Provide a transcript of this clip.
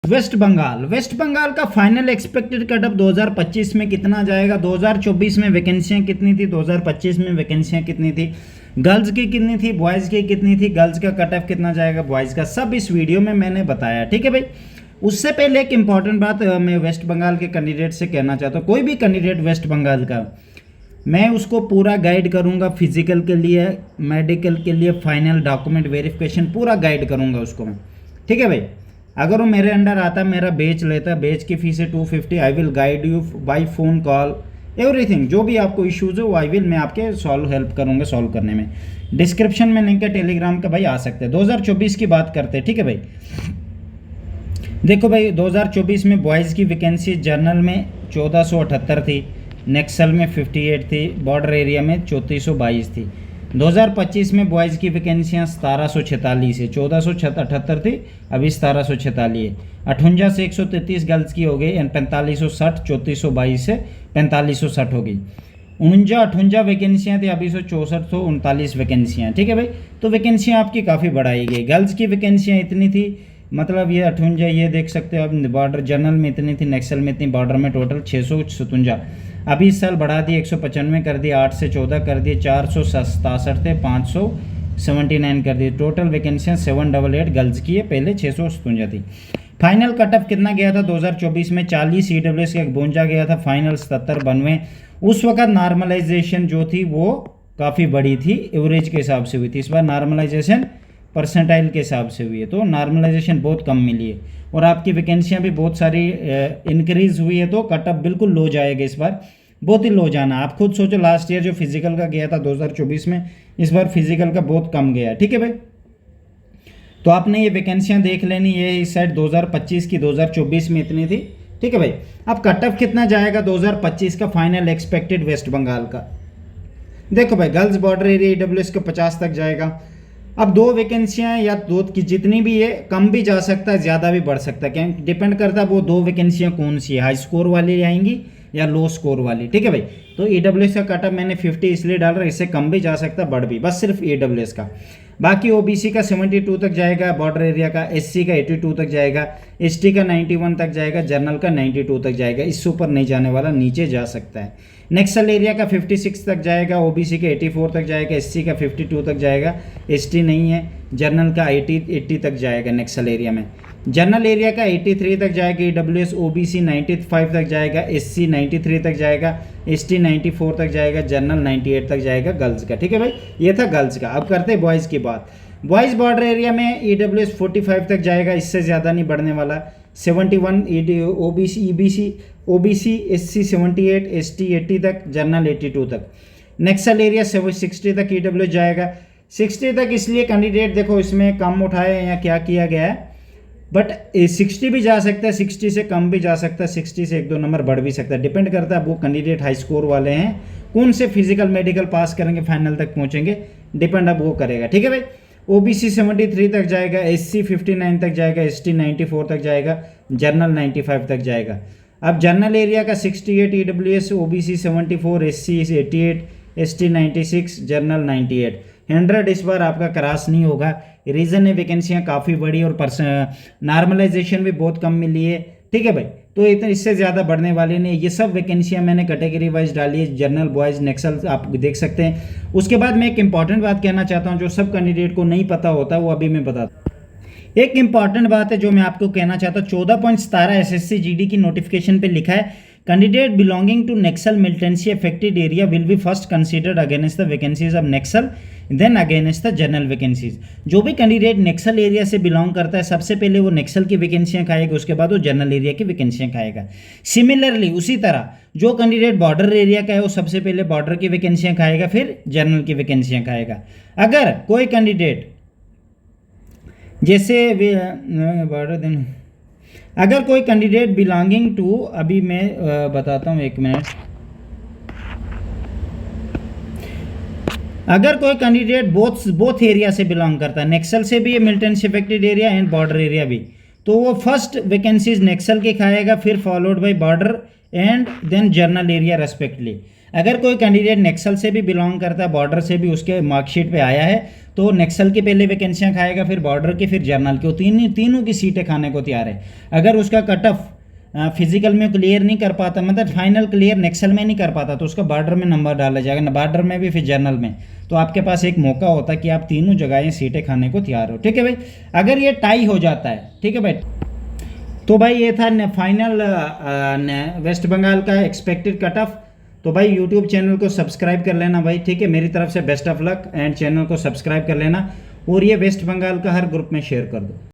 Waste Bengal का final expected cut off 2025 में कितना जाएगा, 2024 में वैकेंसियां कितनी थी, 2025 में वैकेंसियां कितनी थी, गर्ल्स की कितनी थी, बॉयज़ की कितनी थी, गर्ल्स का कट ऑफ कितना जाएगा, बॉयज़ का, सब इस वीडियो में मैंने बताया। ठीक है भाई। उससे पहले एक इंपॉर्टेंट बात मैं वेस्ट बंगाल के कैंडिडेट से कहना चाहता हूँ। कोई भी कैंडिडेट वेस्ट बंगाल का, मैं उसको पूरा गाइड करूँगा, फिजिकल के लिए, मेडिकल के लिए, फाइनल डॉक्यूमेंट वेरिफिकेशन पूरा गाइड करूँगा उसको मैं। ठीक है भाई। अगर वो मेरे अंडर आता, मेरा बेच लेता, बेच की फीस है 250, I will guide you by phone call everything. जो भी आपको इश्यूज़ है वो मैं आपके हेल्प करूँगा सॉल्व करने में। डिस्क्रिप्शन में लिंक है टेलीग्राम का भाई, आ सकते हैं। 2024 की बात करते हैं। ठीक है भाई। देखो भाई 2024 में बॉयज़ की वैकेंसी जनरल में 1478 थी, नेक्सल में 58 थी, बॉर्डर एरिया में 3422 थी। 2025 में बॉयज़ की वैकेंसियाँ 1746 है, 1478 थी, अभी 1746 है। 58 से 133 गर्ल्स की हो गई, 4560, 3422 से 4560 हो गई। 58 वैकेंसियाँ थी, अभी 164 तो 39 वैकेंसियाँ। ठीक है भाई। तो वैकेंसियाँ आपकी काफ़ी बढ़ाई गई। गर्ल्स की वैकेंसियाँ इतनी थी, मतलब ये 58, ये देख सकते हो आप, बॉर्डर जनरल में इतनी थी, नेक्सल में इतनी, बॉर्डर में टोटल 657। अभी इस साल बढ़ा दिए, 195 कर दिए, 8 से 14 कर दिए, 467 थे, 579 कर दिए। टोटल वैकेंसियाँ 788 गर्ल्स की है, पहले 657 थी। फाइनल कट ऑफ कितना गया था 2024 में, 40 EWS का 52 गया था, फाइनल 77 92। उस वक्त नॉर्मलाइजेशन जो थी वो काफ़ी बड़ी थी, एवरेज के हिसाब से हुई थी। इस बार नॉर्मलाइजेशन परसेंटाइल के हिसाब से हुई है, तो नॉर्मलाइजेशन बहुत कम मिली है और आपकी वैकेंसियाँ भी बहुत सारी इंक्रीज हुई है, तो कट ऑफ बिल्कुल लो जाएगा इस बार, बहुत ही लो जाना। आप खुद सोचो, लास्ट ईयर जो फिजिकल का गया था 2024 में, इस बार फिजिकल का बहुत कम गया। ठीक है भाई। तो आपने ये वैकेंसियाँ देख लेनी, ये इस साइड 2025 की 2024 में इतनी थी। ठीक है भाई। अब कट ऑफ कितना जाएगा 2025 का फाइनल एक्सपेक्टेड वेस्ट बंगाल का, देखो भाई गर्ल्स बॉर्डर एरिया EWS का 50 तक जाएगा। अब 2 वैकेंसियाँ या 2 की जितनी भी है, कम भी जा सकता है, ज़्यादा भी बढ़ सकता है, क्या डिपेंड करता है वो 2 वैकेंसियाँ कौन सी है, हाई स्कोर वाली आएंगी या लो स्कोर वाली। ठीक है भाई। तो EWS का कटअप मैंने 50 इसलिए डाल रहा है, इससे कम भी जा सकता है, बढ़ भी, बस सिर्फ EWS का। बाकी OBC का 72 तक जाएगा, बॉर्डर एरिया का, SC का 82 तक जाएगा, ST का 91 तक जाएगा, जनरल का 92 तक जाएगा, इससे ऊपर नहीं जाने वाला, नीचे जा सकता है। नेक्सल एरिया का 56 तक जाएगा, OBC का 84 तक जाएगा, SC का 52 तक जाएगा, ST नहीं है, जनरल का 80 तक जाएगा नेक्सल एरिया में। जनरल एरिया का 83 तक जाएगा EWS, OBC 95 तक जाएगा, SC 93 तक जाएगा, ST 94 तक जाएगा, जनरल 98 तक जाएगा गर्ल्स का। ठीक है भाई। ये था गर्ल्स का। अब करते हैं बॉयज़ की बात। बॉयज़ बॉर्डर एरिया में EWS 45 तक जाएगा, इससे ज़्यादा नहीं बढ़ने वाला। 71 OBC SC 78, ST 80 तक, जनरल 82 तक। नेक्सल एरिया 60 तक EWS जाएगा। 60 तक इसलिए कैंडिडेट देखो इसमें कम उठाए या क्या किया गया है, बट 60 भी जा सकता है, 60 से कम भी जा सकता है, 60 से 1-2 नंबर बढ़ भी सकता है, डिपेंड करता है वो कैंडिडेट हाई स्कोर वाले हैं, कौन से फिजिकल मेडिकल पास करेंगे, फाइनल तक पहुंचेंगे, डिपेंड अब वो करेगा। ठीक है भाई। OBC 73 तक जाएगा, SC 59 तक जाएगा, ST 94 तक जाएगा, जनरल 95 तक जाएगा। अब जनरल एरिया का 68 EWS, OBC 74, SC 88, ST 96, general 98। 100 इस बार आपका क्रॉस नहीं होगा। रीज़न है वैकेंसियाँ काफ़ी बड़ी और नॉर्मलाइजेशन भी बहुत कम मिली है। ठीक है भाई। तो इतना इससे ज़्यादा बढ़ने वाली नहीं। ये सब वैकेंसियाँ मैंने कैटेगरी वाइज डाली है, जनरल, बॉयज़, नेक्सल, आप देख सकते हैं। उसके बाद मैं एक इंपॉर्टेंट बात कहना चाहता हूँ, जो सब कैंडिडेट को नहीं पता होता वो अभी मैं बताता हूँ। एक इंपॉर्टेंट बात है जो मैं आपको कहना चाहता हूँ, 14.17 SSC GD की नोटिफिकेशन पे लिखा है, candidate belonging to Naxal militancy affected area will be first considered against the vacancies of Naxal, then against the general vacancies. जो भी कैंडिडेट नेक्सल एरिया से बिलोंग करता है, सबसे पहले वो नेक्सल की वैकेंसियां खाएगा, उसके बाद वो जनरल एरिया की वैकेंसियां खाएगा। सिमिलरली उसी तरह जो कैंडिडेट बॉर्डर एरिया का है वो सबसे पहले बॉर्डर की वैकेंसियां खाएगा, फिर जनरल की वैकेंसियां खाएगा। अगर कोई कैंडिडेट जैसे अगर कोई कैंडिडेट बिलोंगिंग टू, अभी मैं बताता हूँ, 1 मिनट। अगर कोई कैंडिडेट बोथ एरिया से बिलोंग करता है, नेक्सल से भी, militancy affected area and border area भी, तो वो फर्स्ट वैकेंसीज नेक्सल के खाएगा, फिर followed by border and then general area respectively. अगर कोई कैंडिडेट नेक्सल से भी बिलोंग करता है, बॉर्डर से भी उसके मार्कशीट पे आया है, तो नेक्सल की पहले वैकेंसियाँ खाएगा, फिर बॉर्डर की, फिर जर्नल की, तीनों की सीटें खाने को तैयार है। अगर उसका कट ऑफ फिजिकल में क्लियर नहीं कर पाता, मतलब फाइनल क्लियर नेक्सल में नहीं कर पाता, तो उसका बॉर्डर में नंबर डाला जाएगा, बॉर्डर में भी फिर जर्नल में। तो आपके पास एक मौका होता है कि आप तीनों जगह सीटें खाने को तैयार हो। ठीक है भाई, अगर ये टाई हो जाता है, ठीक है भाई, तो भाई ये था फाइनल वेस्ट बंगाल का एक्सपेक्टेड कट ऑफ। तो भाई यूट्यूब चैनल को सब्सक्राइब कर लेना भाई, ठीक है, मेरी तरफ से best of luck, and channel को सब्सक्राइब कर लेना, और ये वेस्ट बंगाल का हर ग्रुप में शेयर कर दो।